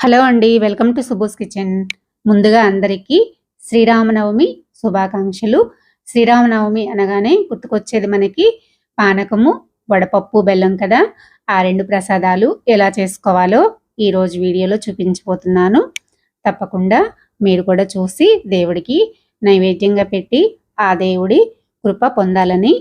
Hello అండి, welcome to సుబూస్ kitchen. ముందుగా అందరికీ శ్రీరామనవమి శుభాకాంక్షలు. శ్రీరామనవమి అనగానే గుర్తుకొచ్చేది మనకి పానకము, వడపప్పు, బెల్లం కదా. ఆ రెండు ప్రసాదాలు ఎలా చేసుకోవాలో ఈరోజు వీడియోలో చూపించబోతున్నాను. తప్పకుండా మీరు కూడా చూసి దేవుడికి నైవేద్యంగా పెట్టి ఆ దేవుడి కృప పొందాలని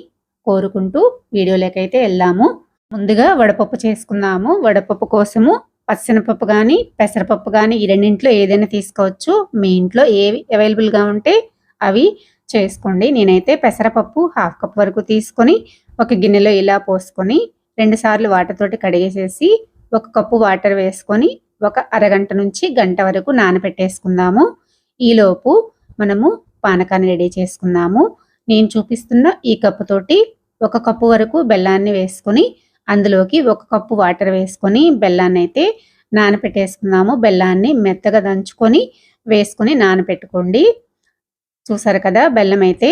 కోరుకుంటూ వీడియోలోకైతే వెళ్దాము. ముందుగా వడపప్పు చేసుకుందాము. వడపప్పు కోసము పచ్చెనపప్పు కానీ పెసరపప్పు కానీ ఈ రెండింటిలో ఏదైనా తీసుకోవచ్చు. మీ ఇంట్లో ఏవి అవైలబుల్గా ఉంటే అవి చేసుకోండి. నేనైతే పెసరపప్పు 1/2 కప్ వరకు తీసుకొని ఒక గిన్నెలో ఇలా పోసుకొని 2 సార్లు వాటర్ తోటి కడిగేసేసి 1 కప్పు వాటర్ వేసుకొని ఒక అరగంట నుంచి గంట వరకు నానబెట్టేసుకుందాము. ఈలోపు మనము పానకాన్ని రెడీ చేసుకుందాము. నేను చూపిస్తున్న ఈ కప్పు తోటి 1 కప్పు వరకు బెల్లాన్ని వేసుకొని అందులోకి 1 కప్పు వాటర్ వేసుకొని బెల్లాన్ని అయితే నానబెట్టేసుకుందాము. బెల్లాన్ని మెత్తగా దంచుకొని వేసుకొని నానబెట్టుకోండి. చూసారు కదా, బెల్లం అయితే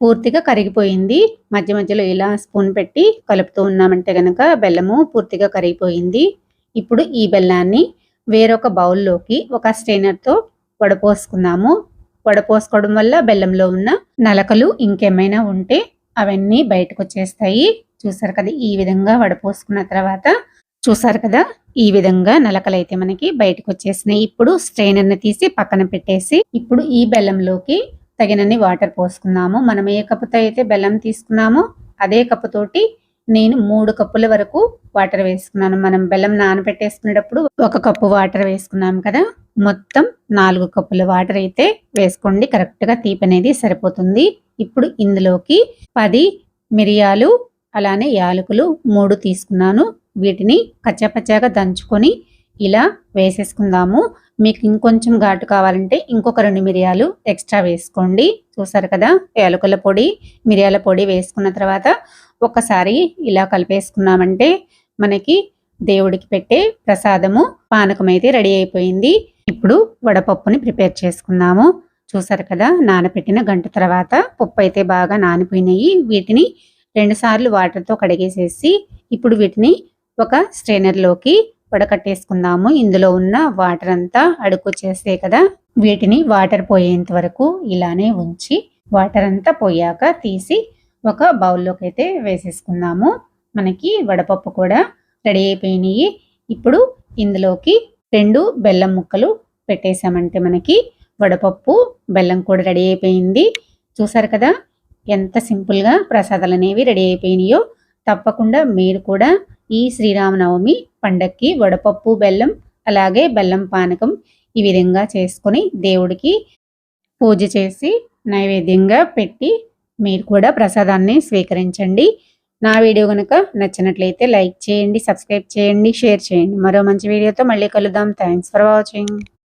పూర్తిగా కరిగిపోయింది. మధ్య మధ్యలో ఇలా స్పూన్ పెట్టి కలుపుతూ ఉన్నామంటే గనక బెల్లము పూర్తిగా కరిగిపోయింది. ఇప్పుడు ఈ బెల్లాన్ని వేరొక బౌల్లోకి ఒక స్ట్రైనర్తో వడపోసుకుందాము. వడపోసుకోవడం వల్ల బెల్లంలో ఉన్న నలకలు ఇంకేమైనా ఉంటే అవన్నీ బయటకు వచ్చేస్తాయి. చూసారు కదా, ఈ విధంగా వడపోసుకున్న తర్వాత చూసారు కదా, ఈ విధంగా నలకలైతే మనకి బయటకు వచ్చేసినాయి. ఇప్పుడు స్ట్రైనర్ని తీసి పక్కన పెట్టేసి ఇప్పుడు ఈ బెల్లంలోకి తగినన్ని వాటర్ పోసుకుందాము. మనం ఏ కప్పుతో అయితే బెల్లం తీసుకున్నామో అదే కప్పుతోటి నేను 3 కప్పుల వరకు వాటర్ వేసుకున్నాను. మనం బెల్లం నానబెట్టేసుకునేటప్పుడు 1 కప్పు వాటర్ వేసుకున్నాం కదా, మొత్తం 4 కప్పుల వాటర్ అయితే వేసుకోండి. కరెక్ట్గా తీపి అనేది సరిపోతుంది. ఇప్పుడు ఇందులోకి 10 మిరియాలు అలానే యాలకులు 3 తీసుకున్నాను. వీటిని కచ్చాపచ్చాగా దంచుకొని ఇలా వేసేసుకుందాము. మీకు ఇంకొంచెం ఘాటు కావాలంటే ఇంకొక 2 మిరియాలు ఎక్స్ట్రా వేసుకోండి. చూసారు కదా, యాలకుల పొడి, మిరియాల పొడి వేసుకున్న తర్వాత ఒక్కసారి ఇలా కలిపేసుకున్నామంటే మనకి దేవుడికి పెట్టే ప్రసాదము పానకం అయితే రెడీ అయిపోయింది. ఇప్పుడు వడపప్పుని ప్రిపేర్ చేసుకుందాము. చూసారు కదా, నానబెట్టిన గంట తర్వాత పప్పు అయితే బాగా నానిపోయినాయి. వీటిని 2 సార్లు వాటర్తో కడిగేసేసి ఇప్పుడు వీటిని ఒక స్ట్రైనర్లోకి వడకట్టేసుకుందాము. ఇందులో ఉన్న వాటర్ అంతా అడుకొచ్చేస్తే కదా, వీటిని వాటర్ పోయేంత వరకు ఇలానే ఉంచి వాటర్ అంతా పోయాక తీసి ఒక బౌల్లోకి అయితే వేసేసుకుందాము. మనకి వడపప్పు కూడా రెడీ అయిపోయినాయి. ఇప్పుడు ఇందులోకి 2 బెల్లం ముక్కలు పెట్టేసామంటే మనకి వడపప్పు బెల్లం కూడా రెడీ అయిపోయింది. చూసారు కదా, ఎంత సింపుల్గా ప్రసాదాలు అనేవి రెడీ అయిపోయినాయో. తప్పకుండా మీరు కూడా ఈ శ్రీరామనవమి పండక్కి వడపప్పు బెల్లం అలాగే బెల్లం పానకం ఈ విధంగా చేసుకొని దేవుడికి పూజ చేసి నైవేద్యంగా పెట్టి మీరు కూడా ప్రసాదాన్ని స్వీకరించండి. నా వీడియో కనుక నచ్చినట్లయితే లైక్ చేయండి, సబ్స్క్రైబ్ చేయండి, షేర్ చేయండి. మరో మంచి వీడియోతో మళ్ళీ కలుద్దాం. Thanks for watching.